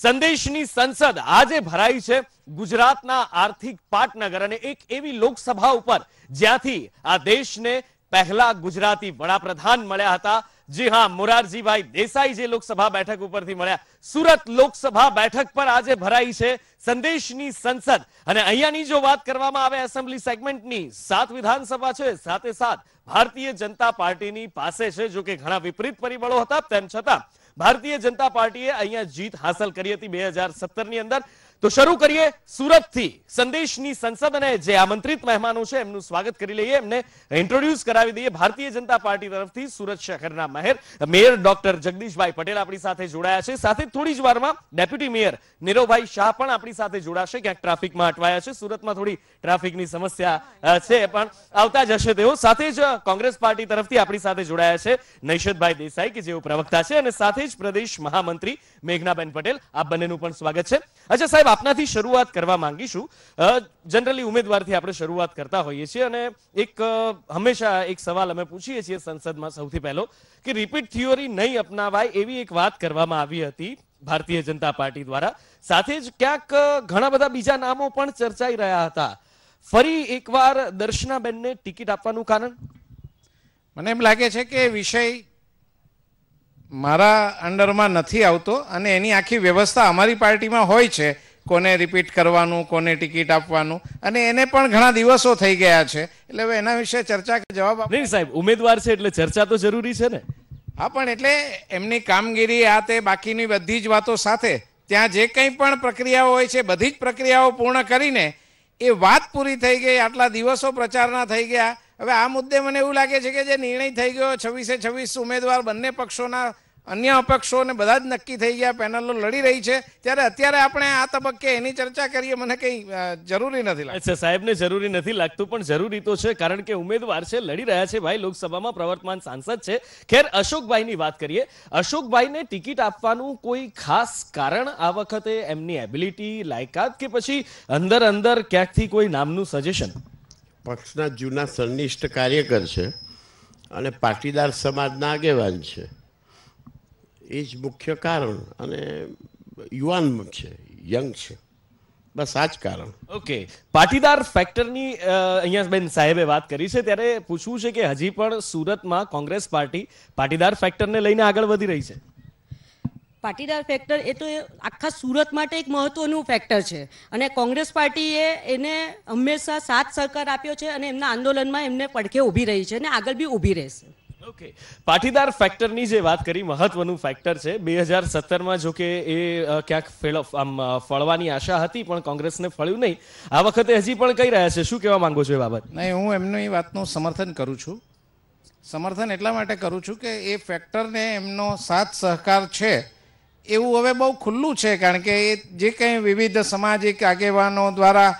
સંદેશની સંસદ આજે ભરાઈ છે ગુજરાતના આર્થિક પાટનગર અને એક એવી લોકસભા ઉપર જ્યાંથી આ દેશને પહેલા ગુજરાતી વડાપ્રધાન મળ્યા હતા। જી હા, મોરારજીભાઈ દેસાઈ જે લોકસભા બેઠક ઉપરથી મળ્યા, સુરત લોકસભા બેઠક પર આજે ભરાઈ છે સંદેશની સંસદ। અને અહીંયાની જો વાત કરવામાં આવે એસેમ્બલી સેગમેન્ટની 7 વિધાનસભા છે, સાથે સાથ ભારતીય જનતા પાર્ટીની પાસે છે। જો કે ઘણા વિપરીત પરિબળો હતા, તેમ છતાં ભારતીય જનતા પાર્ટીએ અહીંયા જીત હાંસલ કરી હતી 2017 ની અંદર। તો શરૂ કરીએ સુરતથી સંદેશની સંસદ અને જે આમંત્રિત મહેમાનો છે એમનું સ્વાગત કરી લઈએ, એમને ઇન્ટ્રોડ્યુસ કરાવી દઈએ। ભારતીય જનતા પાર્ટી તરફથી સુરત શહેરના મેયર ડોક્ટર જગદીશભાઈ પટેલ આપણી સાથે જોડાયા છે, સાથે થોડી જ વારમાં ડેપ્યુટી મેયર નીરવભાઈ શાહ પણ આપણી સાથે જોડાશે। ક્યાંક ટ્રાફિકમાં અટવાયા છે, સુરતમાં થોડી ટ્રાફિકની સમસ્યા છે, પણ આવતા જ હશે તેઓ। સાથે જ કોંગ્રેસ પાર્ટી તરફથી આપણી સાથે જોડાયા છે નૈશદભાઈ દેસાઈ કે જેઓ પ્રવક્તા છે, અને સાથે જ પ્રદેશ મહામંત્રી મેઘનાબેન પટેલ, આપ બંનેનું પણ સ્વાગત છે। અચ્છા સાહેબ, આપનાથી શરૂઆત કરવા માંગીશું। જનરલી ઉમેદવારથી આપણે શરૂઆત કરતા હોઈએ છીએ અને હંમેશા એક સવાલ અમે પૂછીએ છીએ સંસદમાં સૌથી પહેલો કે રિપીટ થિયોરી નહીં અપનાવાય એવી એક વાત કરવામાં આવી હતી ભારતીય જનતા પાર્ટી દ્વારા। સાથે જ ક્યાંક ઘણા બધા બીજા નામો પણ ચર્ચાઈ રહ્યા હતા। ફરી એકવાર દર્શનાબેનને ટિકિટ આપવાનું કારણ? મને એમ લાગે છે કે વિષય મારા અંડરમાં નથી આવતો અને એની આખી વ્યવસ્થા અમારી પાર્ટીમાં હોય છે, કોને રિપીટ કરવાનું, કોને ટિકિટ આપવાનું, અને એને પણ ઘણા દિવસો થઈ ગયા છે, એટલે હવે એના વિશે ચર્ચા કે જવાબ નહીં સાહેબ, ઉમેદવાર છે એટલે ચર્ચા તો જરૂરી છે ને? હા, પણ એટલે એમની કામગીરી આ તે બાકીની બધી જ વાતો સાથે ત્યાં જે કંઈ પણ પ્રક્રિયાઓ હોય છે બધી જ પ્રક્રિયાઓ પૂર્ણ કરીને એ વાત પૂરી થઈ ગઈ, આટલા દિવસો પ્રચારના થઈ ગયા। હવે આ મુદ્દે મને એવું લાગે છે કે જે નિર્ણય થઈ ગયો 26 ઉમેદવાર બંને પક્ષોના અન્ય અપક્ષોને બધા જ નક્કી થઈ ગયા, પેનલો લડી રહી છે, ત્યારે અત્યારે આપણે આ તબક્કે એની ચર્ચા કરીએ મને કંઈ જરૂરી નથી લાગતું। અચ્છા, સાહેબને જરૂરી નથી લાગતું, પણ જરૂરી તો છે, કારણ કે ઉમેદવાર છે, લડી રહ્યા છે ભાઈ, લોકસભામાં પ્રવર્તમાન સાંસદ છે। ખેર, અશોકભાઈની વાત કરીએ। અશોકભાઈને ટિકિટ આપવાનું કોઈ ખાસ કારણ આ વખતે? એમની એબિલિટી, લાયકાત, કે પછી અંદર ક્યાંકથી કોઈ નામનું સજેશન? પક્ષના જૂના સંનિષ્ઠ કાર્યકર છે અને પાટીદાર સમાજના આગેવાન છે, એ જ મુખ્ય કારણ, અને યુવાન છે, યંગ છે, બસ આ જ કારણ। ઓકે, પાટીદાર ફેક્ટરની અહીંયા બેન સાહેબે વાત કરી છે, ત્યારે પૂછવું છે કે હજી પણ સુરતમાં કોંગ્રેસ પાર્ટી પાટીદાર ફેક્ટરને લઈને આગળ વધી રહી છે? પાટીદાર ફેક્ટર એ તો આખા સુરત માટે એક મહત્વનું ફેક્ટર છે, અને કોંગ્રેસ પાર્ટીએ એને હંમેશા સાથ સહકાર આપ્યો છે અને એમના આંદોલનમાં એમને પડખે ઊભી રહી છે અને આગળ બી ઊભી રહેશે। ઓકે, પાટીદાર ફેક્ટરની જે વાત કરી, મહત્વનું ફેક્ટર છે। 2017માં જો કે એ ક્યાંક ફળવાની આશા હતી, પણ કોંગ્રેસને ફળ્યું નહીં। આ વખતે હજી પણ કહી રહ્યા છે, શું કહેવા માંગો છો એ બાબત? નહીં, હું એમની વાતનું સમર્થન કરું છું। સમર્થન એટલા માટે કરું છું કે એ ફેક્ટરને એમનો સાથ સહકાર છે એવું હવે બહુ ખુલ્લું છે, કારણ કે એ જે કંઈ વિવિધ સામાજિક આગેવાનો દ્વારા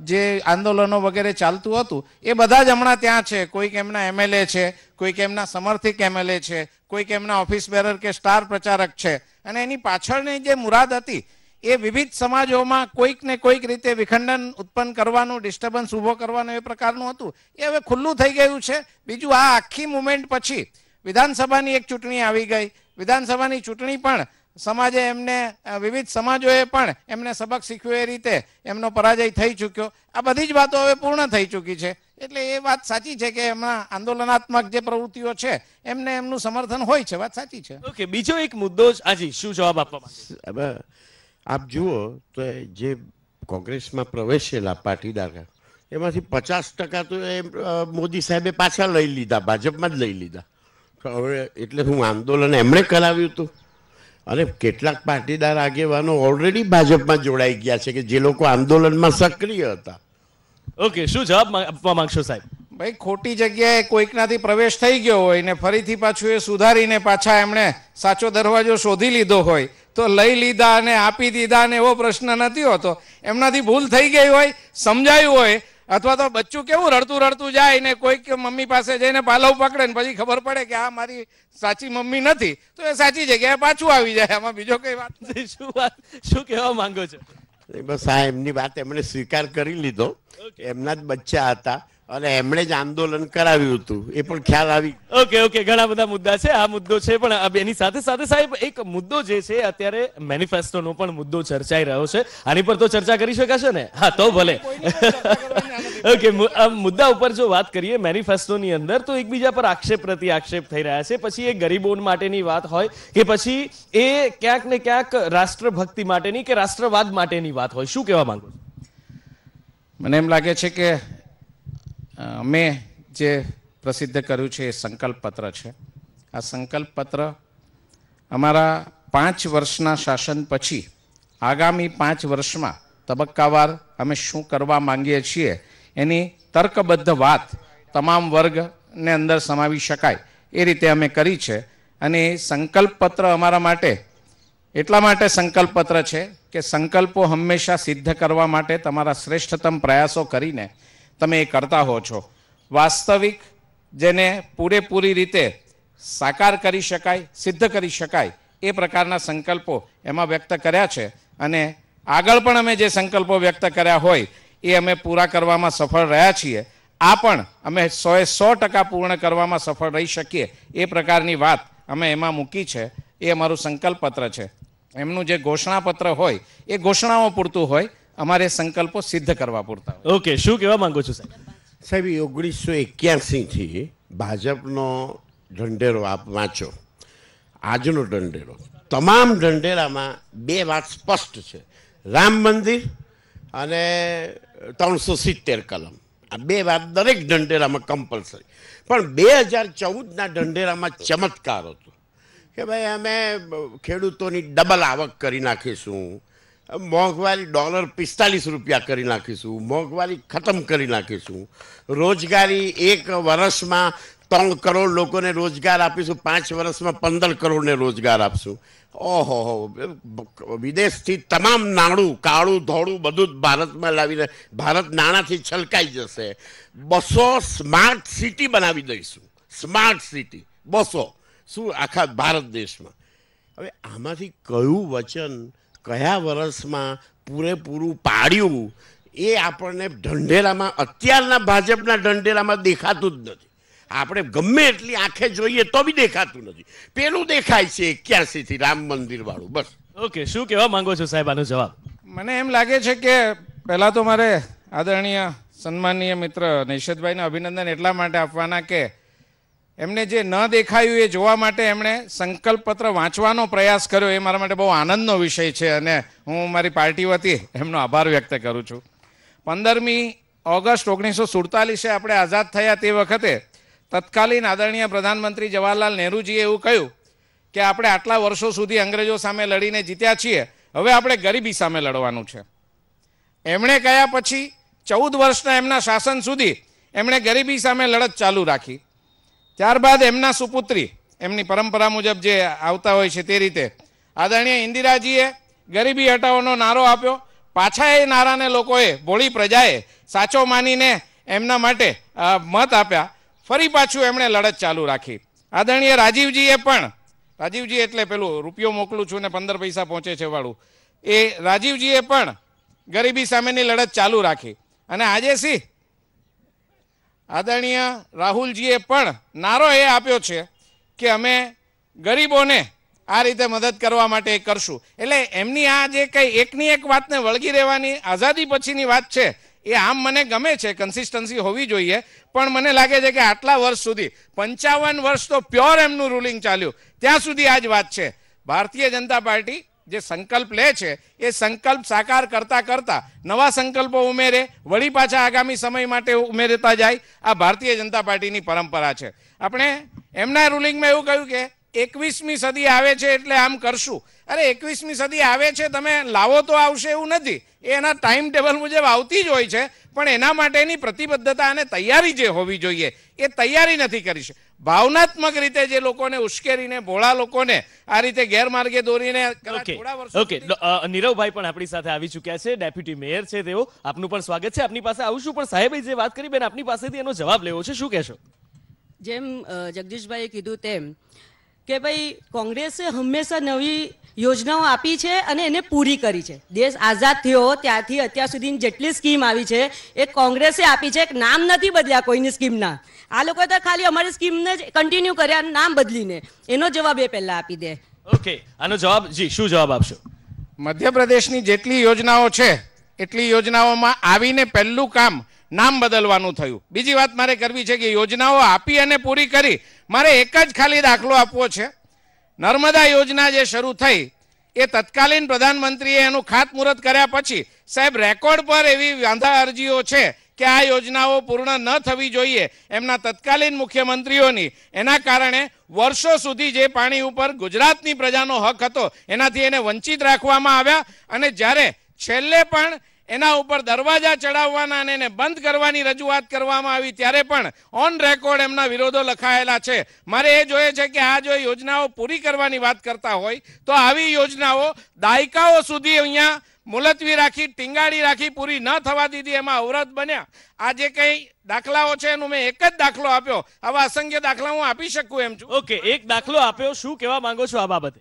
જે આંદોલનો વગેરે ચાલતું હતું એ બધા જ હમણાં ત્યાં છે। કોઈક એમના એમએલએ છે, કોઈક એમના સમર્થિક એમએલએ છે, કોઈક એમના ઓફિસ બેરર કે સ્ટાર પ્રચારક છે, અને એની પાછળની જે મુરાદ હતી એ વિવિધ સમાજોમાં કોઈક ને કોઈક રીતે વિખંડન ઉત્પન્ન કરવાનું, ડિસ્ટર્બન્સ ઊભો કરવાનું એ પ્રકારનું હતું, એ હવે ખુલ્લું થઈ ગયું છે। બીજું, આ આખી મુવમેન્ટ પછી વિધાનસભાની એક ચૂંટણી આવી ગઈ, વિધાનસભાની ચૂંટણી પણ સમાજે એમને, વિવિધ સમાજોએ પણ એમને સબક શીખ્યો એ રીતે એમનો પરાજય થઈ ચૂક્યો। આ બધી જ વાતો હવે પૂર્ણ થઈ ચૂકી છે, એટલે એ વાત સાચી છે કે એમના આંદોલનાત્મક જે પ્રવૃત્તિઓ છે એમને એમનું સમર્થન હોય છે, વાત સાચી છે। ઓકે, બીજો એક મુદ્દો જ આજી શું જવાબ આપવા માંગે? હવે આપ જુઓ તો જે કોંગ્રેસમાં પ્રવેશેલા પાટીદાર એમાંથી 50% તો એ મોદી સાહેબે પાછા લઈ લીધા, ભાજપમાં જ લઈ લીધા। હવે એટલે હું આંદોલન એમણે કરાવ્યું હતું, અને કેટલાક પાટીદાર આગેવાનો ઓલરેડી ભાજપમાં જોડાઈ ગયા છે કે જે લોકો આંદોલનમાં સક્રિય હતા। ઓકે, શું જવાબ આપવા માંગશો સાહેબ? ભાઈ, ખોટી જગ્યાએ કોઈકનાથી પ્રવેશ થઈ ગયો હોય ને ફરીથી પાછું એ સુધારીને પાછા એમણે સાચો દરવાજો શોધી લીધો હોય તો લઈ લીધા અને આપી દીધા ને એવો પ્રશ્ન નથી હોતો। એમનાથી ભૂલ થઈ ગઈ હોય, સમજાયું હોય, અથવા તો બચ્ચું કેવું રડતું જાય ને કોઈક મમ્મી પાસે જઈને પાલવ પકડે ને પછી ખબર પડે કે આ મારી સાચી મમ્મી નથી, તો એ સાચી જગ્યાએ પાછું આવી જાય। આમાં બીજો કઈ વાત નથી। શું કહેવા માંગો છો? બસ આ એમની વાત એમણે સ્વીકાર કરી લીધો, એમના જ બચ્ચા હતા અને એમણે જ આંદોલન કરાવ્યું હતું, એ પણ ખ્યાલ આવી. ઓકે, ઘણા બધા મુદ્દા છે, આ મુદ્દો છે, પણ એની સાથે સાથે સાહેબ એક મુદ્દો જે છે અત્યારે મેનિફેસ્ટોનો પણ મુદ્દો ચર્ચાઈ રહ્યો છે. આની પર તો ચર્ચા કરી શકાશે ને? હા, તો ભલે. ઓકે, મુદ્દા ઉપર જો વાત કરીએ મેનિફેસ્ટોની અંદર, તો એકબીજા પર આક્ષેપ પ્રતિ આક્ષેપ થઈ રહ્યા છે. પછી એ ગરીબો માટેની વાત હોય કે પછી એ ક્યાંક ને ક્યાંક રાષ્ટ્રભક્તિ માટેની કે રાષ્ટ્રવાદ માટેની વાત હોય, શું કહેવા માંગો છો? મને એમ લાગે છે કે અમે જે પ્રસિદ્ધ કર્યું છે એ સંકલ્પ પત્ર છે. આ સંકલ્પ પત્ર અમારા 5 વર્ષના શાસન પછી આગામી 5 વર્ષમાં તબક્કાવાર અમે શું કરવા માંગીએ છીએ એની તર્કબદ્ધ વાત તમામ વર્ગને અંદર સમાવી શકાય એ રીતે અમે કરી છે. અને એ સંકલ્પ પત્ર અમારા માટે એટલા માટે સંકલ્પ પત્ર છે કે સંકલ્પો હંમેશા સિદ્ધ કરવા માટે તમારા શ્રેષ્ઠતમ પ્રયાસો કરીને તમે એ કરતા હો છો. વાસ્તવિક જેને પૂરેપૂરી રીતે સાકાર કરી શકાય, સિદ્ધ કરી શકાય એ પ્રકારના સંકલ્પો એમાં વ્યક્ત કર્યા છે. અને આગળ પણ અમે જે સંકલ્પો વ્યક્ત કર્યા હોય એ અમે પૂરા કરવામાં સફળ રહ્યા છીએ. આ પણ અમે 100% પૂર્ણ કરવામાં સફળ રહી શકીએ એ પ્રકારની વાત અમે એમાં મૂકી છે. એ અમારું સંકલ્પ પત્ર છે. એમનું જે ઘોષણાપત્ર હોય એ ઘોષણાઓ પૂરતું હોય, અમારે સંકલ્પો સિદ્ધ કરવા પૂરતા. ઓકે, શું કહેવા માંગો છો સાહેબ? સાહેબ, 1981થી ભાજપનો ઢંઢેરો આપ વાંચો, આજનો ઢંઢેરો, તમામ ઢંઢેરામાં 2 વાત સ્પષ્ટ છે: રામ મંદિર અને 370 કલમ. આ 2 વાત દરેક ઢંઢેરામાં કમ્પલસરી. પણ 2014ના ઢંઢેરામાં ચમત્કાર હતો કે ભાઈ અમે ખેડૂતોની ડબલ આવક કરી નાખીશું, મોંઘવારી $45 કરી નાખીશું, મોંઘવારી ખતમ કરી નાખીશું, રોજગારી 1 વર્ષમાં 3 કરોડ લોકોને રોજગાર આપીશું, 5 વર્ષમાં 15 કરોડને રોજગાર આપશું. ઓહો, વિદેશથી તમામ નાણું, કાળું ધોળું બધું જ ભારતમાં લાવીને ભારત નાણાંથી છલકાઈ જશે. 200 સ્માર્ટ સિટી બનાવી દઈશું. સ્માર્ટ સિટી 200 શું આખા ભારત દેશમાં. હવે આમાંથી કયું વચન કયા વર્ષમાં પૂરેપૂરું પાડ્યું એ આપણને ઢંઢેરામાં, અત્યારના ભાજપના ઢંઢેરામાં દેખાતું જ નથી. આપણે ગમે એટલી આંખે જોઈએ તો બી દેખાતું નથી. પેલું દેખાય છે 81થી રામ મંદિર વાળું, બસ. ઓકે, શું કહેવા માંગો છો સાહેબ આનો જવાબ? મને એમ લાગે છે કે પહેલાં તો મારે આદરણીય સન્માનીય મિત્ર નૈશદભાઈને અભિનંદન એટલા માટે આપવાના કે એમને જે ન દેખાયું એ જોવા માટે એમણે સંકલ્પ પત્ર વાંચવાનો પ્રયાસ કર્યો. એ મારા માટે બહુ આનંદનો વિષય છે અને હું મારી પાર્ટી વતી એમનો આભાર વ્યક્ત કરું છું. 15મી ઓગસ્ટ 1947 આપણે આઝાદ થયા તે વખતે તત્કાલીન આદરણીય પ્રધાનમંત્રી જવાહરલાલ નહેરુજીએ એવું કહ્યું કે આપણે આટલા વર્ષો સુધી અંગ્રેજો સામે લડીને જીત્યા છીએ, હવે આપણે ગરીબી સામે લડવાનું છે. એમણે કહ્યા પછી 14 વર્ષના એમના શાસન સુધી એમણે ગરીબી સામે લડત ચાલુ રાખી. ત્યારબાદ એમના સુપુત્રી, એમની પરંપરા મુજબ જે આવતા હોય છે તે રીતે આદરણીય ઇન્દિરાજીએ ગરીબી હટાવવાનો નારો આપ્યો. પાછા એ નારાને લોકોએ, ભોળી પ્રજાએ સાચો માનીને એમના માટે મત આપ્યા. ફરી પાછું એમણે લડત ચાલુ રાખી. આદરણીય રાજીવજીએ પણ, રાજીવજી એટલે પેલું રૂપિયો મોકલું છું ને 15 પૈસા પહોંચે છે વાળું, એ રાજીવજીએ પણ ગરીબી સામેની લડત ચાલુ રાખી. અને આજે આદરણીય રાહુલજીએ પણ નારો એ આપ્યો છે કે અમે ગરીબોને આ રીતે મદદ કરવા માટે કરશું. એટલે એમની આ જે કંઈ એકની એક વાતને વળગી રહેવાની આઝાદી પછીની વાત છે એ આમ મને ગમે છે, કન્સિસ્ટન્સી હોવી જોઈએ. પણ મને લાગે છે કે આટલા વર્ષ સુધી 55 વર્ષ તો પ્યોર એમનું રૂલિંગ ચાલ્યું, ત્યાં સુધી આ જ વાત છે. ભારતીય જનતા પાર્ટી જે સંકલ્પ લે છે એ સંકલ્પ સાકાર કરતા કરતા નવા સંકલ્પો ઉમેરે, વળી પાછા આગામી સમય માટે ઉમેરતા જાય. આ ભારતીય જનતા પાર્ટીની પરંપરા છે. આપણે એમના રૂલિંગમાં એવું કહ્યું કે 21મી સદી આવે છે એટલે આમ કરશું. અરે 21મી સદી આવે છે, તમે લાવો તો આવશે એવું નથી. એ એના ટાઈમ ટેબલ મુજબ આવતી જ હોય છે, પણ એના માટેની પ્રતિબદ્ધતા અને તૈયારી જે હોવી જોઈએ એ તૈયારી નથી કરી છે. ભાવનાત્મક રીતે જે લોકોને ઉશ્કેરીને, ભોળા લોકોને આ રીતે ગેરમાર્ગે દોરીને ઓકે, નીરવભાઈ પણ આપણી સાથે આવી ચૂક્યા છે, ડેપ્યુટી મેયર છે તેઓ. આપનું પણ સ્વાગત છે, આપની પાસે આવું છું. પણ સાહેબે જે વાત કરી બેન, આપની પાસેથી એનો જવાબ લેવો છે, શું કહેશો? જેમ જગદીશભાઈએ કીધું તેમ કે ભાઈ કોંગ્રેસે હંમેશા નવી યોજનાઓ આપી છે અને એને પૂરી કરી છે. દેશ આઝાદ થયો ત્યારથી અત્યાર સુધી જેટલી સ્કીમ આવી છે એ કોંગ્રેસે આપી છે. નામ નથી બદલ્યા કોઈની સ્કીમના. આ લોકો તો ખાલી અમારી સ્કીમને જ કન્ટિન્યુ કર્યા નામ બદલીને. એનો જવાબ એ પહેલા આપી દે. ઓકે, આનો જવાબ જી શું જવાબ આપશો? મધ્યપ્રદેશની જેટલી યોજનાઓ છે એટલી યોજનાઓમાં આવીને પહેલું કામ નામ બદલવાનું થયું. બીજી વાત મારે કરવી છે કે યોજનાઓ આપી અને પૂરી કરી. મારે એક જ ખાલી દાખલો આપવો છે. નર્મદા યોજના જે શરૂ થઈ એ તત્કાલીન પ્રધાનમંત્રીએ એનું ખાતમુહૂર્ત કર્યા પછી સાહેબ રેકોર્ડ પર એવી વાંધા અરજીઓ છે કે આ યોજનાઓ પૂર્ણ ન થવી જોઈએ એમના તત્કાલીન મુખ્યમંત્રીઓની. એના કારણે વર્ષો સુધી જે પાણી ઉપર ગુજરાતની પ્રજાનો હક હતો એનાથી એને વંચિત રાખવામાં આવ્યા. અને જ્યારે છેલ્લે પણ એના ઉપર દરવાજા ચડાવવાના અને એને બંધ કરવાની રજૂઆત કરવામાં આવી ત્યારે પણ ઓન રેકોર્ડ એમના વિરોધો લખાયેલા છે. મારે એ જોઈએ છે કે આ જો યોજનાઓ પૂરી કરવાની વાત કરતા હોય તો આવી યોજનાઓ દાયકાઓ સુધી અહીંયા મુલતવી રાખી, ટીંગાડી રાખી, પૂરી ન થવા દીધી, એમાં અવરોધ બન્યા. આ જે કંઈ દાખલાઓ છે એનું મેં એક જ દાખલો આપ્યો. આવા અસંખ્ય દાખલા હું આપી શકું એમ છું. ઓકે, એક દાખલો આપ્યો. શું કહેવા માંગો છો આ બાબતે?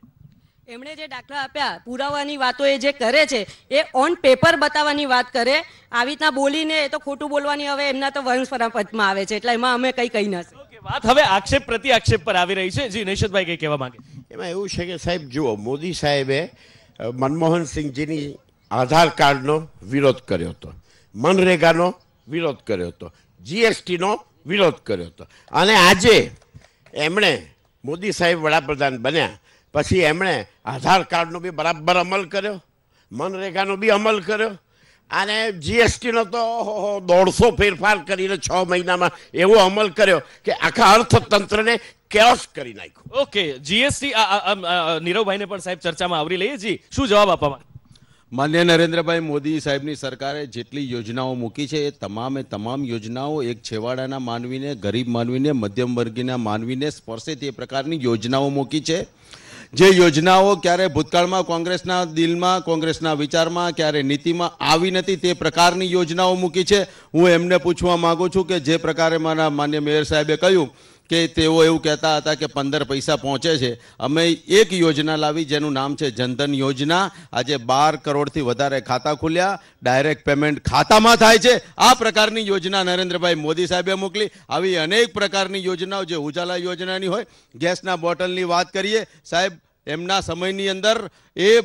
એમણે જે દાખલા આપ્યા પુરાવાની વાતો એ જે કરે છે એ ઓન પેપર બતાવવાની વાત કરે. આવી રીતના બોલીને એ તો ખોટું બોલવાની હવે એમના તો વંશ પરંપરામાં આવે છે એટલે એમાં અમે કંઈ કહી ન શકીએ. ઓકે, વાત હવે આક્ષેપ પ્રતિ આક્ષેપ પર આવી રહી છે. જી નિશતભાઈ કંઈ કહેવા માંગે? એમાં એવું છે કે સાહેબ જુઓ, મોદી સાહેબે મનમોહન સિંહજીની આધાર કાર્ડનો વિરોધ કર્યો હતો, મનરેગાનો વિરોધ કર્યો હતો, જીએસટીનો વિરોધ કર્યો હતો. અને આજે એમણે મોદી સાહેબ વડાપ્રધાન બન્યા પછી એમણે આધાર કાર્ડનો બી બરાબર અમલ કર્યો, મનરેગાનો બી અમલ કર્યો અને જીએસટીનો તો 150 ફેરફાર કરીને 6 મહિનામાં એવો અમલ કર્યો કે આખા અર્થતંત્રને કેઓસ કરી નાખ્યું. ઓકે, જીએસટી નીરવભાઈને પણ સાહેબ ચર્ચામાં આવરી લઈએ. જી શું જવાબ આપવા માંગે? માન્ય નરેન્દ્રભાઈ મોદી સાહેબની સરકારે જેટલી યોજનાઓ મૂકી છે એ તમામ યોજનાઓ એક છેવાડાના માનવીને, ગરીબ માનવીને, મધ્યમ વર્ગીના માનવીને સ્પર્શે તે પ્રકારની યોજનાઓ મૂકી છે. જે યોજનાઓ ક્યારે ભૂતકાળમાં કોંગ્રેસના દિલમાં, કોંગ્રેસના વિચારમાં, ક્યારે નીતિમાં આવી નથી તે પ્રકારની યોજનાઓ મૂકી છે. હું એમને પૂછવા માગું છું કે જે પ્રકારે મારા માન્ય મેયર સાહેબે કહ્યું કે તેઓ એવું કહેતા હતા કે 15 પૈસા પહોંચે છે. અમે એક યોજના લાવી જેનું નામ છે જનધન યોજના. આજે 12 કરોડથી વધારે ખાતા ખુલ્યા, ડાયરેક્ટ પેમેન્ટ ખાતામાં થાય છે. આ પ્રકારની યોજના નરેન્દ્રભાઈ મોદી સાહેબે મોકલી. આવી અનેક પ્રકારની યોજનાઓ, જે ઉજાલા યોજનાની હોય, ગેસના બોટલની વાત કરીએ સાહેબ, એમના સમયની અંદર એ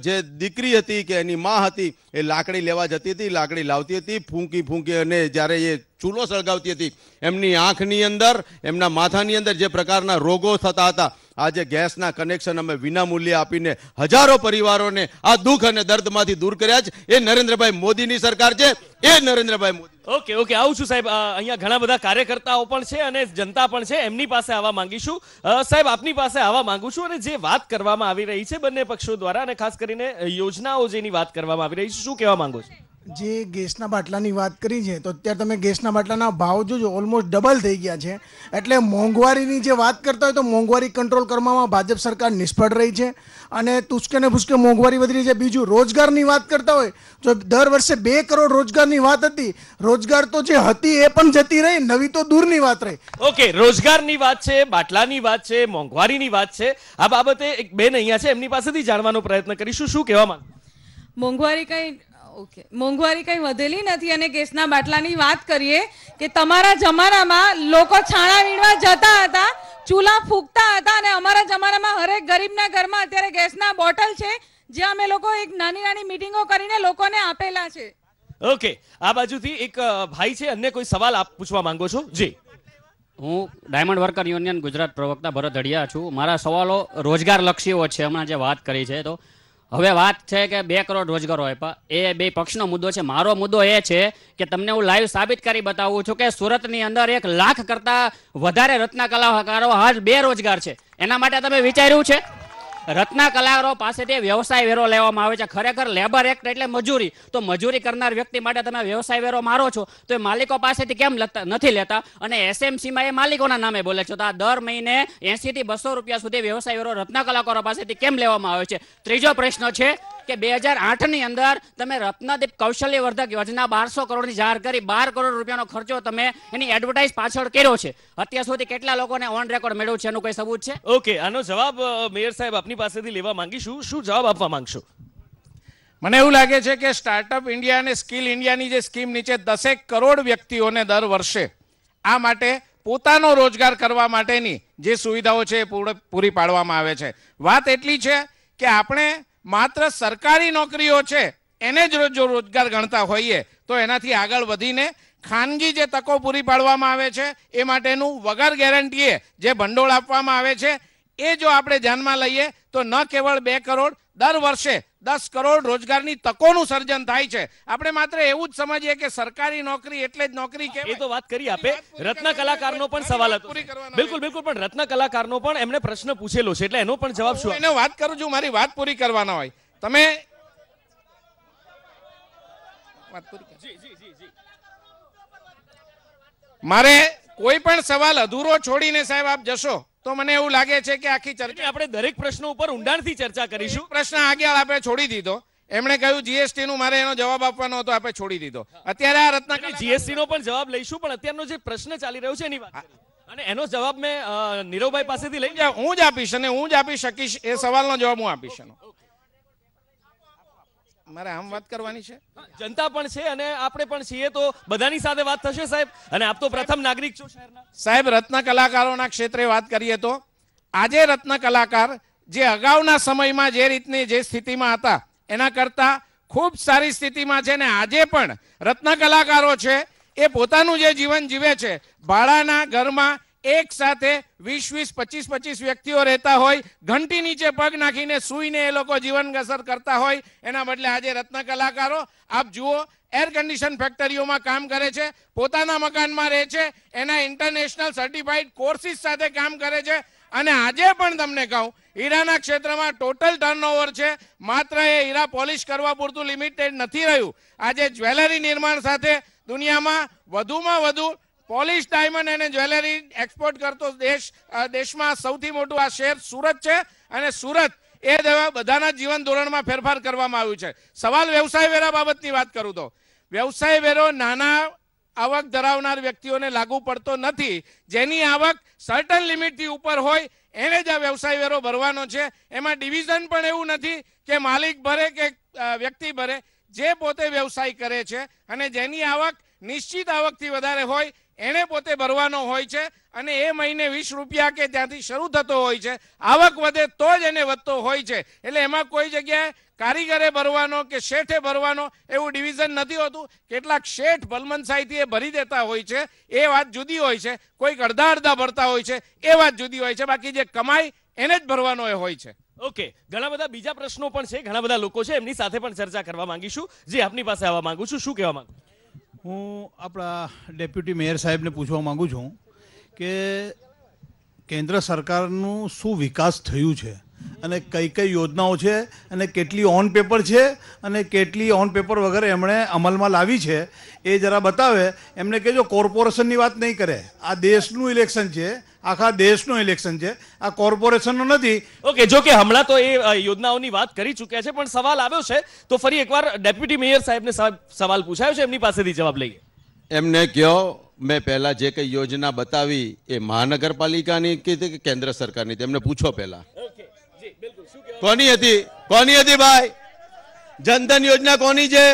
જે દીકરી હતી કે એની માં હતી એ લાકડી લેવા જતી હતી, લાકડી લાવતી હતી, ફૂંકી અને જ્યારે એ ચૂલો સળગાવતી હતી એમની આંખની અંદર, એમના માથાની અંદર જે પ્રકારના રોગો થતા હતા, આજે ગેસના કનેક્શન અમે વિના મૂલ્યે આપીને હજારો પરિવારોને આ દુઃખ અને દર્દમાંથી દૂર કર્યા છે. એ નરેન્દ્રભાઈ મોદીની સરકાર છે. એ નરેન્દ્રભાઈ મોદી. ઓકે, આવું છું સાહેબ. અહીંયા ઘણા બધા કાર્યકર્તાઓ પણ છે અને જનતા પણ છે. એમની પાસે આવવા માંગીશું. સાહેબ આપની પાસે આવવા માંગુ છું. અને જે વાત કરવામાં આવી રહી છે બંને પક્ષો દ્વારા અને ખાસ કરીને યોજનાઓ જેની વાત કરવામાં આવી રહી છે, શું કહેવા માંગો છો? જે ગેસના બાટલાની વાત કરી છે તો અત્યારે તમે ગેસના બાટલાના ભાવ જોજો, ઓલમોસ્ટ ડબલ થઈ ગયા છે. એટલે મોંઘવારીની જે વાત કરતા હોય તો મોંઘવારી કંટ્રોલ કરવામાં ભાજપ સરકાર નિષ્ફળ રહી છે અને તુસ્કે ને ભૂસકે મોંઘવારી વધી રહી છે. બીજું રોજગારની વાત કરતા હોય તો દર વર્ષે 2 કરોડ રોજગારની વાત હતી. રોજગાર તો જે હતી એ પણ જતી રહી, નવી તો દૂરની વાત રહી. ઓકે, રોજગારની વાત છે, બાટલાની વાત છે, મોંઘવારીની વાત છે. આ બાબતે એક બેન અહીંયા છે, એમની પાસેથી જાણવાનો પ્રયત્ન કરીશું. શું કહેવા માંગો? મોંઘવારી કંઈ વધેલી નથી. અને ગેસના બાટલાની વાત કરીએ કે તમારા જમાનામાં લોકો છાણા વીણવા જતા હતા, ચૂલા ફૂંકતા હતા અને અમારા જમાનામાં હરેક ગરીબના ઘરમાં અત્યારે ગેસના બોટલ છે જે અમે લોકો એક નાની મીટિંગો કરીને લોકોને આપેલા છે. ઓકે, આ બાજુથી એક ભાઈ છે, અન્ય કોઈ સવાલ આપ પૂછવા માંગો છો? જી, હું ડાયમંડ વર્કર યુનિયન ગુજરાત પ્રવક્તા ભરત અડિયા છું. મારા સવાલો રોજગાર લક્ષીઓ છે. હમણાં જે વાત કરી છે તો હવે વાત છે કે 2 કરોડ રોજગારો આપ્યા, એ બે પક્ષનો મુદ્દો છે. મારો મુદ્દો એ છે કે તમને હું લાઈવ સાબિત કરી બતાવું છું કે સુરતની અંદર 1 લાખ કરતા વધારે રત્ન કલાકારો હાલ બેરોજગાર છે. એના માટે તમે વિચાર્યું છે? રત્ન કલાકારો પાસેથી વ્યવસાય વેરો લેવામાં આવે છે. ખરેખર લેબર એક્ટ એટલે મજૂરી. તો મજૂરી કરનાર વ્યક્તિ માટે તમે વ્યવસાય વેરો મારો છો તો એ માલિકો પાસેથી કેમ નથી લેતા? અને એસએમસીમાં એ માલિકોના નામે બોલે છે. તો આ દર મહિને 80 થી 200 રૂપિયા સુધી વ્યવસાય વેરો રત્ન કલાકારો પાસેથી કેમ લેવામાં આવે છે? ત્રીજો પ્રશ્ન છે કે 2008 ની અંદર તમે રત્નદીપ કૌશલ્યવર્ધક યોજના 1200 કરોડની જાહેર કરી 12 કરોડ રૂપિયાનો ખર્ચો તમે એની એડવર્ટાઇઝ પાછળ કર્યો છે. અત્યાર સુધી કેટલા લોકોને ઓન રેકોર્ડ મેળવ્યું છે એનું કોઈ સબૂત છે? ઓકે, આનો જવાબ મેયર સાહેબ આપની પાસેથી લેવા માંગીશું. શું જવાબ આપવા માંગશો? મને એવું લાગે છે કે સ્ટાર્ટઅપ ઇન્ડિયા અને સ્કિલ ઇન્ડિયાની જે સ્કીમ નીચે 10 કરોડ વ્યક્તિઓને દર વર્ષે આ માટે પોતાનો રોજગાર કરવા માટેની જે સુવિધાઓ છે એ પૂરી પાડવામાં આવે છે. વાત એટલી છે કે આપણે માત્ર સરકારી નોકરીઓ છે એને જ જો રોજગાર ગણતા હોઈએ તો એનાથી આગળ વધીને ખાનગી જે તકો પૂરી પાડવામાં આવે છે એ માટેનું વગર ગેરંટીએ જે ભંડોળ આપવામાં આવે છે એ જો આપણે ધ્યાનમાં લઈએ તો ન કેવળ 2 કરોડ દર વર્ષે 10 કરોડ રોજગારની તકોનું સર્જન થાય છે. આપણે માત્ર એવું જ સમજીએ કે સરકારી નોકરી એટલે જ નોકરી કહેવાય. એ તો વાત કરી આપે. રત્ન કલાકારનો પણ સવાલ હતો. બિલકુલ બિલકુલ, પણ રત્ન કલાકારનો પણ એમણે પ્રશ્ન પૂછેલો છે એટલે એનો પણ જવાબ શું? એને વાત કરું છું, મારી વાત પૂરી કરવાના હોય. તમે વાત પૂરી કરો. મારે કોઈ પણ સવાલ અધૂરો છોડીને સાહેબ આપ જશો તો મને એવું લાગે છે કે આખી ચર્ચા આપણે દરેક પ્રશ્નો ઉપર ઊંડાણથી ચર્ચા કરીશું. પ્રશ્ન આગળ આપણે છોડી દીધો. એમણે કહ્યું જીએસટી નું મારે એનો જવાબ આપવાનો હતો, આપણે છોડી દીધો. અત્યારે આ રત્ન જીએસટી નો પણ જવાબ લઈશું, પણ અત્યારનો જે પ્રશ્ન ચાલી રહ્યો છે એની વાત કરીએ. અને એનો જવાબ મેં નીરવભાઈ પાસેથી લઈ જાઉં. હું જ આપીશ અને હું જ આપી શકીશ. એ સવાલનો જવાબ હું આપીશ. મારે આમ વાત કરવાની છે. જનતા પણ છે અને આપણે પણ છીએ, તો બધાની સાથે વાત થશે સાહેબ. અને આપ તો પ્રથમ નાગરિક છો શહેરના. સાહેબ, રત્ન કલાકારોના ક્ષેત્રે વાત કરીએ તો આજે રત્ન કલાકાર જે અગાઉના સમયમાં જે રીતની જે સ્થિતિમાં હતા એના કરતા ખૂબ સારી સ્થિતિમાં છે. ને આજે પણ રત્ન કલાકારો છે એ પોતાનું જે જીવન જીવે છે, ભાડાના ઘરમાં એક સાથે 20-20, 25-25 વ્યક્તિઓ રહેતા હોય, ઘંટી નીચે પગ નાખીને સૂઈને એ લોકો જીવન બસર કરતા હોય, એના બદલે આજે રત્ન કલાકારો આપ જુઓ એર કન્ડિશન ફેક્ટરીઓમાં કામ કરે છે, પોતાના મકાનમાં રહે છે, એના ઇન્ટરનેશનલ સર્ટિફાઈડ કોર્સિસ સાથે કામ કરે છે. અને આજે પણ તમને કહું, હીરાના ક્ષેત્રમાં ટોટલ ટર્નઓવર છે માત્ર એ હીરા પોલિશ કરવા પૂરતું લિમિટેડ નથી રહ્યું. આજે જ્વેલરી નિર્માણ સાથે દુનિયામાં વધુમાં વધુ પોલિશ ડાયમંડ અને જ્વેલરી એક્સપોર્ટ કરતો દેશમાં સૌથી મોટું આ શહેર સુરત છે. અને સુરત એ બધાના જીવન ધોરણમાં ફેરફાર કરવામાં આવ્યું છે. સવાલ વ્યવસાય વેરા બાબતની વાત કરું તો વ્યવસાય વેરો નાના આવક ધરાવનાર વ્યક્તિઓને લાગુ પડતો નથી. જેની આવક સર્ટન લિમિટથી ઉપર હોય એને જ આ વ્યવસાય વેરો ભરવાનો છે. એમાં ડિવિઝન પણ એવું નથી કે માલિક ભરે કે વ્યક્તિ ભરે. જે પોતે વ્યવસાય કરે છે અને જેની આવક નિશ્ચિત આવકથી વધારે હોય એને પોતે ભરવાનો હોય છે. અને એ મહિને 20 રૂપિયા કે ત્યાંથી શરૂ થતો હોય છે. આવક વધે તો જ એને વધતો હોય છે. એટલે એમાં કોઈ જગ્યાએ કારીગરે ભરવાનો કે શેઠે ભરવાનો એવું ડિવિઝન નથી હોતું. કેટલાક શેઠ ભલમનસાઈથી એ ભરી દેતા હોય છે, એ વાત જુદી હોય છે. કોઈક અડધા ભરતા હોય છે, એ વાત જુદી હોય છે. બાકી જે કમાઈ એને જ ભરવાનો એ હોય છે. ઓકે, ઘણા બધા બીજા પ્રશ્નો પણ છે, ઘણા બધા લોકો છે, એમની સાથે પણ ચર્ચા કરવા માંગીશું. જે આપની પાસે આવવા માંગુ છું, શું કહેવા માંગુ? હું આપણા ડેપ્યુટી મેયર સાહેબને પૂછવા માંગુ છું કે કેન્દ્ર સરકારનું શું વિકાસ થયું છે અને કઈ કઈ યોજનાઓ છે અને કેટલી ઓન પેપર છે અને કેટલી ઓન પેપર વગર એમણે અમલમાં લાવી છે એ જરા બતાવે. એમને કહેજો કોર્પોરેશનની વાત નહીં કરે. આ દેશનું ઇલેક્શન છે, આખા દેશનું ઇલેક્શન છે, આ કોર્પોરેશનનું નથી. ઓકે, જો કે હમણાં તો એ યોજનાઓની વાત કરી ચૂક્યા છે, પણ સવાલ આવ્યો છે તો ફરી એકવાર ડેપ્યુટી મેયર સાહેબને સવાલ પૂછાયો છે, એમની પાસેથી જવાબ લઈએ. એમને કહો મેં પહેલા જે કઈ યોજના બતાવી એ મહાનગરપાલિકાની કે કેન્દ્ર સરકારની, તેમને પૂછો પહેલા કોની હતી ભાઈ? જનધન યોજના કોની છે?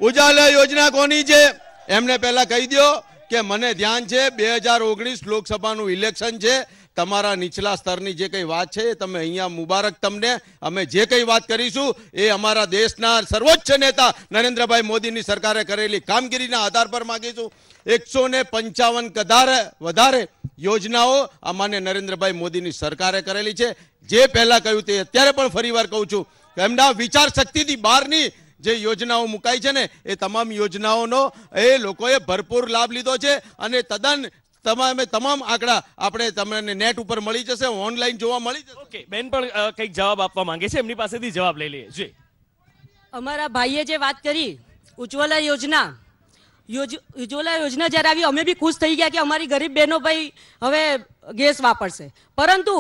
ઉજાલા યોજના કોની છે? એમને પહેલા કહી દો કે મને ધ્યાન છે 2019 લોકસભાનું ઇલેક્શન છે, તમારા નીચલા સ્તરની જે કઈ વાત છે એ તમે અહીંયા મુબારક તમને. અમે જે કઈ વાત કરીશું એ અમારા દેશના સર્વોચ્ચ નેતા નરેન્દ્રભાઈ મોદીની સરકારે કરેલી કામગીરીના આધાર પર માગીશું. 155 વધારે યોજનાઓ અમાન્ય નરેન્દ્રભાઈ મોદીની સરકારે કરેલી છે. જે પહેલા કહ્યું તે અત્યારે પણ ફરીવાર કહું છું કે એમના વિચાર શક્તિથી બહારની જે યોજનાઓ મુકાઈ છે ને એ તમામ યોજનાઓનો એ લોકોએ ભરપૂર લાભ લીધો છે. અને તદ્દન તમામ આંકડા આપણે તમને નેટ ઉપર મળી જશે, ઓનલાઈન જોવા મળી જશે. ઓકે, બેન પણ કંઈક જવાબ આપવા માંગે છે, એમની પાસેથી જવાબ લઈ લઈએ. જી, અમારા ભાઈએ જે વાત કરી ઉજ્જવલા યોજના જ્યારે આવી અમે બી ખુશ થઈ ગયા કે અમારી ગરીબ બહેનો ભાઈ હવે ગેસ વાપરશે. પરંતુ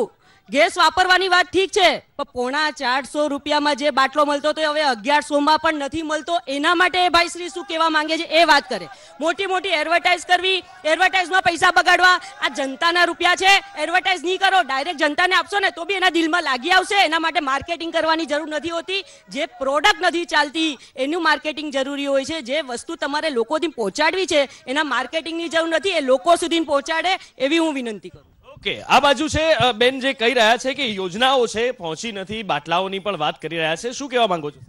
ગેસ વાપરવાની વાત ઠીક છે, પણ 450 રૂપિયામાં જે બાટલો મળતો તો હવે 1100માં પણ નથી મળતો. એના માટે ભાઈ શ્રી શું કહેવા માંગે છે એ વાત કરે. મોટી મોટી એડવર્ટાઇઝ કરવી, એડવર્ટાઇઝમાં પૈસા બગાડવા, આ જનતાના રૂપિયા છે. એડવર્ટાઇઝ નહીં કરો, ડાયરેક્ટ જનતાને આપશો ને તો બી એના દિલમાં લાગી આવશે. એના માટે માર્કેટિંગ કરવાની જરૂર નથી હોતી. જે પ્રોડક્ટ નથી ચાલતી એનું માર્કેટિંગ જરૂરી હોય છે. જે વસ્તુ તમારે લોકો સુધી પહોંચાડવી છે એના માર્કેટિંગની જરૂર નથી. એ લોકો સુધી પહોંચાડે એવી હું વિનંતી કરું. ઓકે, આ બાજુ છે બેન જે કહી રહ્યા છે કે યોજનાઓ છે પહોંચી નથી, બાટલાઓની પણ વાત કરી રહ્યા છે. શું કહેવા માંગો છો?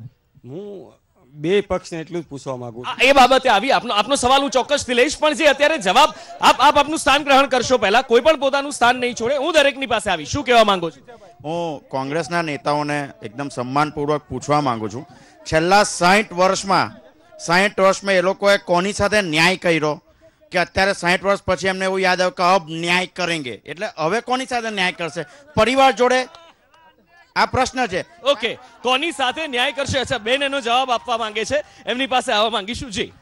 હું બે પક્ષને એટલું જ પૂછવા માંગુ છું. એ બાબતે આવી આપનો સવાલ હું ચોક્કસથી લઈશ, પણ જે અત્યારે જવાબ આપનું સ્થાન ગ્રહણ કરશો, પહેલા કોઈ પણ પોતાનું સ્થાન નહીં છોડે. હું દરેકની પાસે આવી. શું કહેવા માંગો છો? હું કોંગ્રેસના નેતાઓને એકદમ સન્માનપૂર્વક પૂછવા માંગુ છું, છેલ્લા 60 વર્ષમાં એ લોકોએ કોની સાથે ન્યાય કર્યો કે અત્યારે 60 વર્ષ પછી એમને એવું યાદ આવ્યું કે અબ ન્યાય કરેંગે, એટલે હવે કોની સાથે ન્યાય કરશે? પરિવાર જોડે આ પ્રશ્ન છે. ઓકે, કોની સાથે ન્યાય કરશે? અચ્છા, બેન એનો જવાબ આપવા માંગે છે, એમની પાસે આવવા માંગીશું. જી,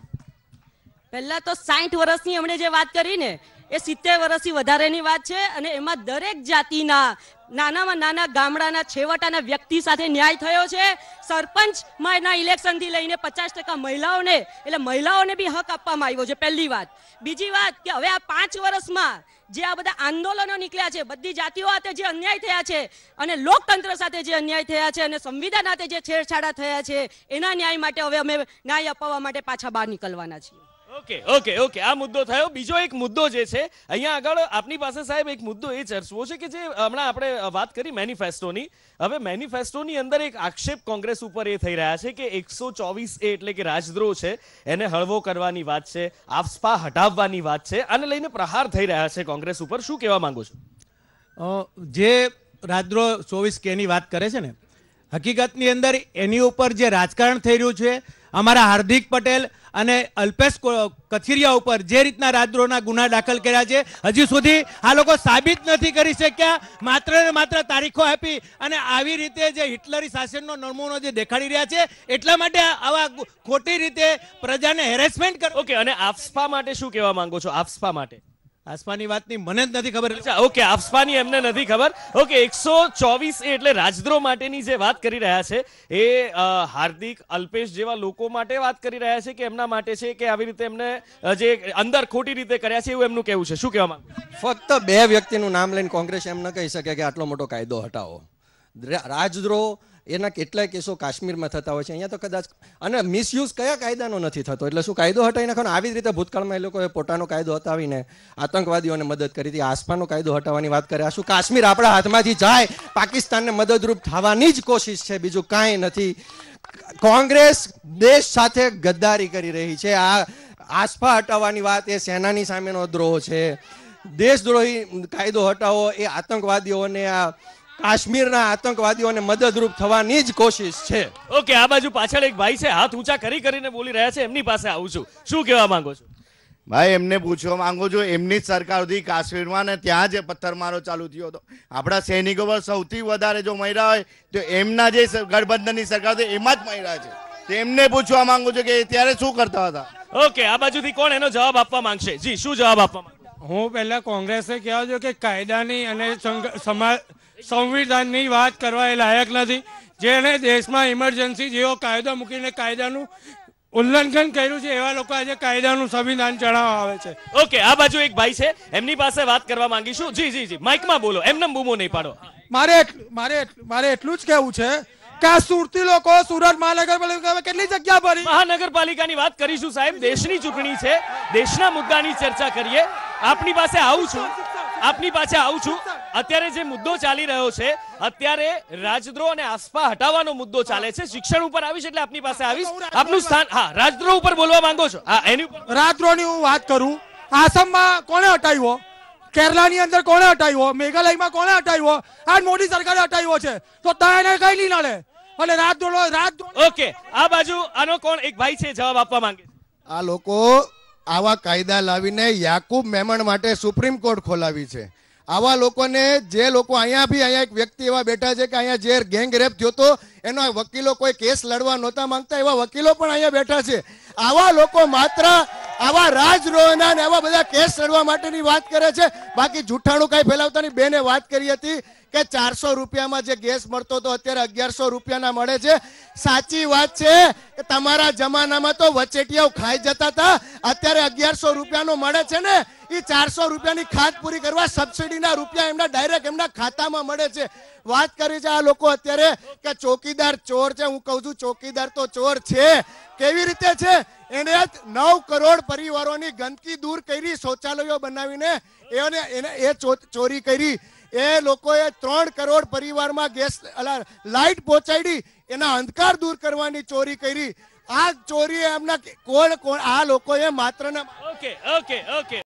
પહેલા તો 60 વર્ષની એમણે જે વાત કરી ને એ 70 વર્ષથી વધારેની વાત છે. અને એમાં દરેક જાતિના નાનામાં નાના ગામડાના છેવાટાના વ્યક્તિ સાથે ન્યાય થયો છે. સરપંચમાં એના ઇલેક્શનથી લઈને 50% મહિલાઓને, એટલે મહિલાઓને બી હક આપવામાં આવ્યો છે. પહેલી વાત. બીજી વાત કે હવે આ 5 વર્ષમાં જે આ બધા આંદોલનો નીકળ્યા છે, બધી જાતિઓ સાથે જે અન્યાય થયા છે અને લોકતંત્ર સાથે જે અન્યાય થયા છે અને સંવિધાન સાથે જે છેડછાડા થયા છે, એના ન્યાય માટે હવે અમે ન્યાય અપાવવા માટે પાછા બહાર નીકળવાના છીએ. ઓકે, આ મુદ્દો થયો. બીજો એક મુદ્દો જે છે અહીંયા આગળ આપની પાસે સાહેબ એક મુદ્દો એ ચર્ચવો છે કે જે હમણાં આપણે વાત કરી મેનિફેસ્ટોની. હવે મેનિફેસ્ટોની અંદર એક આક્ષેપ કોંગ્રેસ ઉપર એ થઈ રહ્યા છે કે 124A એટલે કે રાજદ્રોહ છે એને હળવો કરવાની વાત છે, આફસ્પા હટાવવાની વાત છે. આને લઈને પ્રહાર થઈ રહ્યા છે કોંગ્રેસ ઉપર. શું કહેવા માંગો છો? જે રાજદ્રોહ 24K ની વાત કરે છે ને, હકીકતની અંદર એની ઉપર જે રાજકારણ થઈ રહ્યું છે, અમારા હાર્દિક પટેલ અને અલ્પેશ કથિરિયા ઉપર જે રીતના રાજદ્રોહના ગુના દાખલ કર્યા છે, હજી સુધી આ લોકો સાબિત નથી કરી શક્યા. માત્ર ને માત્ર તારીખો આપી અને આવી રીતે જે હિટલરી શાસનનો નમૂનો જે દેખાડી રહ્યા છે, એટલા માટે આવા ખોટી રીતે પ્રજાને હેરેસમેન્ટ કરે. ઓકે, અને આફસ્પા માટે શું કહેવા માંગો છો? આફસ્પા માટે આસપાની વાતની મને જ નથી ખબર. ઓકે, આફસ્પાની એમને નથી ખબર. ઓકે, 124A એટલે રાજદ્રોહ માટેની જે વાત કરી રહ્યા છે એ હાર્દિક, અલ્પેશ જેવા લોકો માટે વાત કરી રહ્યા છે કે એમના માટે છે કે આવી રીતે એમને જે અંદર ખોટી રીતે કર્યા છે એવું એમનું કહેવું છે. શું કહેવા માંગો? ફક્ત બે વ્યક્તિનું નામ લઈને કોંગ્રેસ એમ ન કહી શકે કે આટલો મોટો કાયદો હટાવો. રાજદ્રોહ એના કેટલાય કેસો કાશ્મીરમાં થતા હોય છે, અહીંયા તો કદાચ. અને મિસયુઝ કયા કાયદાનો નથી થતો? એટલે શું કાયદો હટાવી નાખવાનો? આવી જ રીતે ભૂતકાળમાં એ લોકોએ પોતાનો કાયદો હટાવીને આતંકવાદીઓને મદદ કરી હતી. આસપાનો કાયદો હટાવવાની વાત કરે. આ શું કાશ્મીર આપણા હાથમાંથી જાય, પાકિસ્તાનને મદદરૂપ થવાની જ કોશિશ છે, બીજું કાંઈ નથી. કોંગ્રેસ દેશ સાથે ગદ્દારી કરી રહી છે. આ આસપા હટાવવાની વાત એ સેનાની સામેનો દ્રોહ છે. દેશદ્રોહી કાયદો હટાવો એ આતંકવાદીઓને, આ કાશ્મીરના આતંકવાદીઓને મદદરૂપ થવાની જ કોશિશ છે. ઓકે, આ બાજુ પાછળ એક ભાઈ છે, હાથ ઊંચા કરીને બોલી રહ્યા છે, એમની પાસે આવું છું. શું કહેવા માંગો છો? ભાઈ, એમને પૂછવા માંગુ છું, એમની જ સરકાર હતી કાશ્મીરમાં ને ત્યાં જે પથ્થરમારો ચાલુ થયો હતો. આપણા સૈનિકો પર સૌથી વધારે જો મર્યા હોય તો એમના જે ગઠબંધનની સરકાર હતી એમાં જ મર્યા છે. તેમને પૂછવા માંગુ છું કે ત્યારે શું કરતા હતા. ઓકે, આ બાજુથી કોણ એનો જવાબ આપવા માંગશે? જી, શું જવાબ આપવા માંગશે? હું પહેલા કોંગ્રેસે કહેવા છું કે કાયદાની અને સંવિધાનની વાત કરવા એ લાયક નથી. જેને દેશમાં ઇમરજન્સી જેવો કાયદો મૂકીને કાયદાનું ઉલ્લંઘન કર્યું છે એવા લોકો આજે કાયદાનું સંવિધાન ચડાવવા આવે છે. ઓકે, આ બાજુ એક ભાઈ છે, એમની પાસે વાત કરવા માંગીશું. જી, માઇકમાં બોલો, એમને બૂમો નહીં પાડો. મારે એટલું જ કહેવું છે કે આ સુરતી લોકો સુરત મહાનગરપાલિકા કેટલી જગ્યા ભરી. મહાનગરપાલિકાની વાત કરીશું સાહેબ. દેશની ચૂંટણી છે, દેશના મુદ્દાની ચર્ચા કરીએ. આપની પાસે આવું છું. અત્યારે જે મુદ્દો ચાલી રહ્યો છે, અત્યારે રાજદ્રોહ અને આસપા હટાવવાનો મુદ્દો ચાલે છે. શિક્ષણ ઉપર આવીશ એટલે આપની પાસે આવીશ. આપનું સ્થાન. હા, રાજદ્રોહ ઉપર બોલવા માંગો છો? હા, એની ઉપર રાજદ્રોહની હું વાત કરું. આસામમાં કોને હટાવ્યો? કેરલાની અંદર કોને હટાવ્યો? મેઘાલયમાં કોને હટાવ્યો? આ મોદી સરકારે હટાવ્યો છે, તો તેને કઈ નહીં નડે. અને રાજદ્રોહ. ઓકે, આ બાજુ આનો કોણ એક ભાઈ છે, જવાબ આપવા માંગે. આ લોકો આવા કાયદા લાવીને યાકુબ મેમણ માટે સુપ્રીમ કોર્ટ ખોલાવી છે. આવા લોકોને, જે લોકો અહીંયા એક વ્યક્તિ એવા બેઠા છે કે અહીંયા જે ગેંગ રેપ થયો હતો એનો વકીલો કોઈ કેસ લડવા નહોતા માંગતા, એવા વકીલો પણ અહીંયા બેઠા છે. આવા લોકો માત્ર આવા રાજદ્રોહના ને આવા બધા કેસ લડવા માટેની વાત કરે છે, બાકી જૂઠાણું કઈ ફેલાવતાની. બેને વાત કરી હતી કે 400 રૂપિયામાં જે ગેસ મળતો હતો અત્યારે 1100 રૂપિયાના મળે છે. સાચી વાત છે કે તમારા જમાનામાં તો વચેટિયાઓ ખાઈ જતા હતા, અત્યારે 1100 રૂપિયાનો મળે છે ને એ 400 રૂપિયાની ખાત પૂરી કરવા સબસિડીના રૂપિયા એમના ડાયરેક્ટ એમના ખાતામાં મળે છે. વાત કરી છે આ લોકો અત્યારે કે ચોકીદાર ચોર છે. હું કહું છું ચોકીદાર તો ચોર છે. કેવી રીતે છે? એને 9 કરોડ પરિવારોની ગંદકી દૂર કરી, શૌચાલયો બનાવીને એ ચોરી કરી. એ લોકોએ 3 કરોડ પરિવારમાં ગેસ લાઈટ પહોંચાડી, એના અંધકાર દૂર કરવાની ચોરી કરી. આ ચોરી એમના કોણ આ લોકોએ માત્ર ઓકે ઓકે ઓકે